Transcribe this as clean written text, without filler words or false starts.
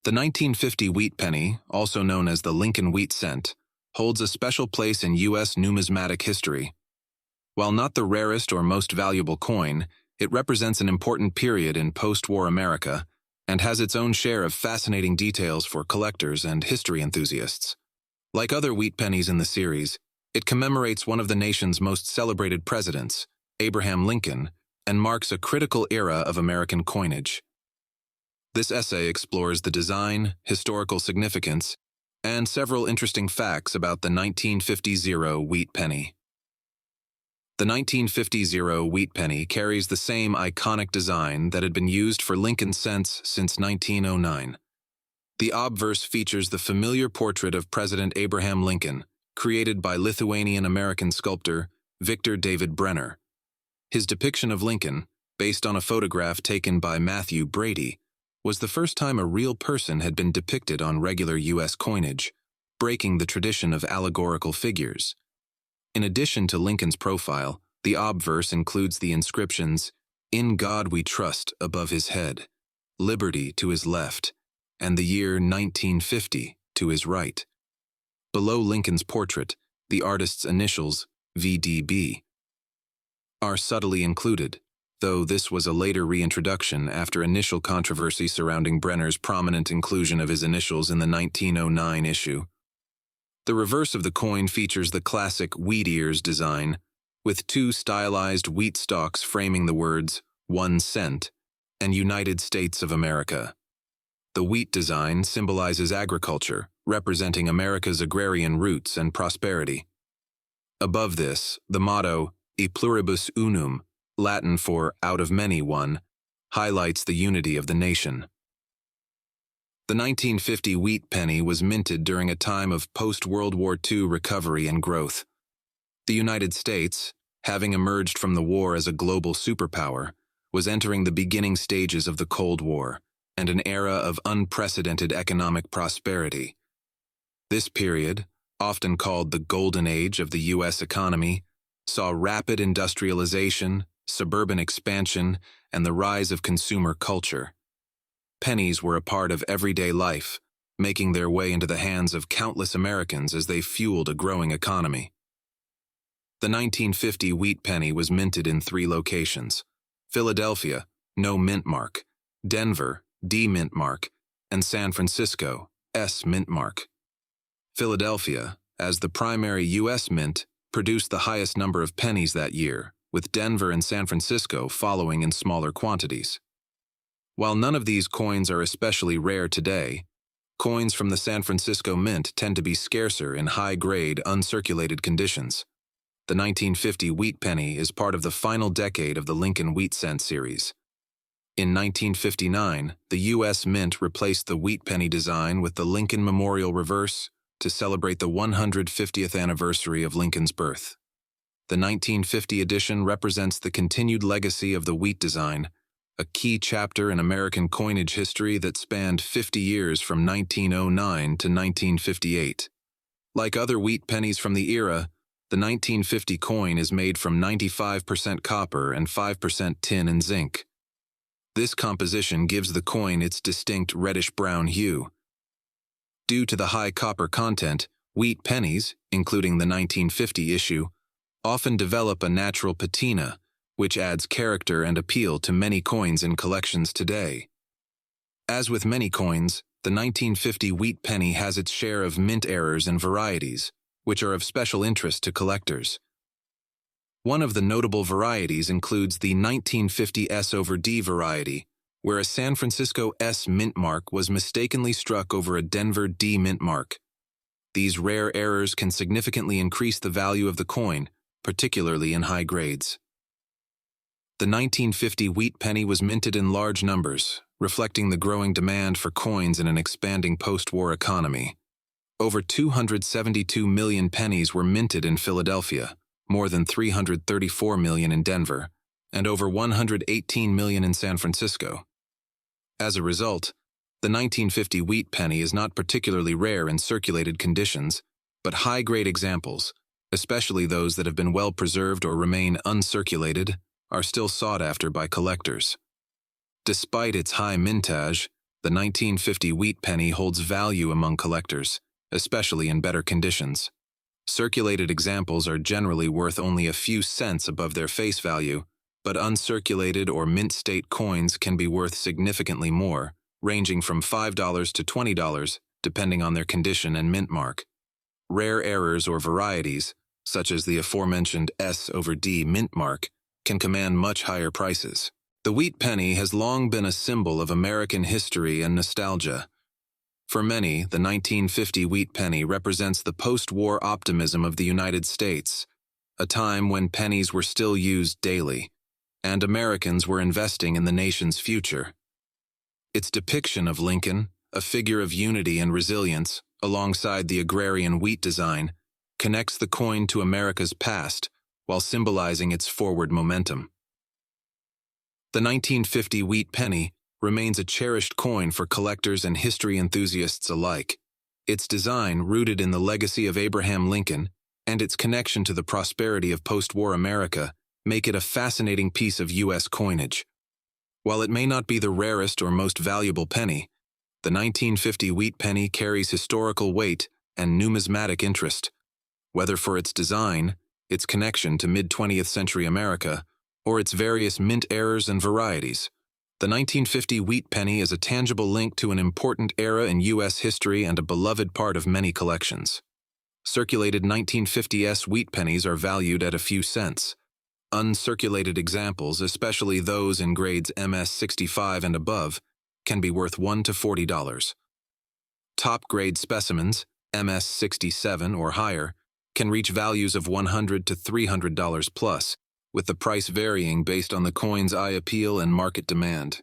The 1950 wheat penny, also known as the Lincoln wheat cent, holds a special place in U.S. numismatic history. While not the rarest or most valuable coin, it represents an important period in post-war America and has its own share of fascinating details for collectors and history enthusiasts. Like other wheat pennies in the series, it commemorates one of the nation's most celebrated presidents, Abraham Lincoln, and marks a critical era of American coinage. This essay explores the design, historical significance, and several interesting facts about the 1950 wheat penny. The 1950 wheat penny carries the same iconic design that had been used for Lincoln cents since 1909. The obverse features the familiar portrait of President Abraham Lincoln, created by Lithuanian-American sculptor Victor David Brenner. His depiction of Lincoln, based on a photograph taken by Matthew Brady, was the first time a real person had been depicted on regular U.S. coinage, breaking the tradition of allegorical figures. In addition to Lincoln's profile, the obverse includes the inscriptions, "In God We Trust" above his head, "Liberty" to his left, and the year 1950 to his right. Below Lincoln's portrait, the artist's initials, VDB, are subtly included, though this was a later reintroduction after initial controversy surrounding Brenner's prominent inclusion of his initials in the 1909 issue. The reverse of the coin features the classic wheat ears design, with two stylized wheat stalks framing the words 1 cent and United States of America. The wheat design symbolizes agriculture, representing America's agrarian roots and prosperity. Above this, the motto, E pluribus unum, Latin for out of many one, highlights the unity of the nation. The 1950 wheat penny was minted during a time of post-World War II recovery and growth. The United States, having emerged from the war as a global superpower, was entering the beginning stages of the Cold War and an era of unprecedented economic prosperity. This period, often called the Golden Age of the U.S. economy, saw rapid industrialization, suburban expansion, and the rise of consumer culture. Pennies were a part of everyday life, making their way into the hands of countless Americans as they fueled a growing economy. The 1950 wheat penny was minted in 3 locations: Philadelphia, no mint mark; Denver, D mint mark; and San Francisco, S mint mark. Philadelphia, as the primary U.S. mint, produced the highest number of pennies that year, with Denver and San Francisco following in smaller quantities. While none of these coins are especially rare today, coins from the San Francisco Mint tend to be scarcer in high-grade, uncirculated conditions. The 1950 wheat penny is part of the final decade of the Lincoln wheat cent series. In 1959, the U.S. Mint replaced the wheat penny design with the Lincoln Memorial reverse to celebrate the 150th anniversary of Lincoln's birth. The 1950 edition represents the continued legacy of the wheat design, a key chapter in American coinage history that spanned 50 years from 1909 to 1958. Like other wheat pennies from the era, the 1950 coin is made from 95% copper and 5% tin and zinc. This composition gives the coin its distinct reddish-brown hue. Due to the high copper content, wheat pennies, including the 1950 issue, often develop a natural patina, which adds character and appeal to many coins in collections today. As with many coins, the 1950 wheat penny has its share of mint errors and varieties, which are of special interest to collectors. One of the notable varieties includes the 1950 S/D variety, where a San Francisco S mint mark was mistakenly struck over a Denver D mint mark. These rare errors can significantly increase the value of the coin, particularly in high grades. The 1950 wheat penny was minted in large numbers, reflecting the growing demand for coins in an expanding post-war economy. Over 272 million pennies were minted in Philadelphia, more than 334 million in Denver, and over 118 million in San Francisco. As a result, the 1950 wheat penny is not particularly rare in circulated conditions, but high-grade examples, especially those that have been well preserved or remain uncirculated, are still sought after by collectors. Despite its high mintage, The 1950 wheat penny holds value among collectors, especially in better conditions. Circulated examples are generally worth only a few cents above their face value, but uncirculated or mint-state coins can be worth significantly more, ranging from $5 to $20, depending on their condition and mint mark. Rare errors or varieties, such as the aforementioned S/D mint mark, can command much higher prices. The wheat penny has long been a symbol of American history and nostalgia. For many, the 1950 wheat penny represents the post-war optimism of the United States, a time when pennies were still used daily, and Americans were investing in the nation's future. Its depiction of Lincoln, a figure of unity and resilience, alongside the agrarian wheat design, connects the coin to America's past while symbolizing its forward momentum. The 1950 wheat penny remains a cherished coin for collectors and history enthusiasts alike. Its design, rooted in the legacy of Abraham Lincoln, and its connection to the prosperity of post-war America, make it a fascinating piece of U.S. coinage. While it may not be the rarest or most valuable penny, the 1950 wheat penny carries historical weight and numismatic interest. Whether for its design, its connection to mid-20th century America, or its various mint errors and varieties, the 1950 wheat penny is a tangible link to an important era in U.S. history and a beloved part of many collections. Circulated 1950s wheat pennies are valued at a few cents. Uncirculated examples, especially those in grades MS-65 and above, can be worth $1 to $40. Top-grade specimens, MS-67 or higher, can reach values of $100 to $300 plus, with the price varying based on the coin's eye appeal and market demand.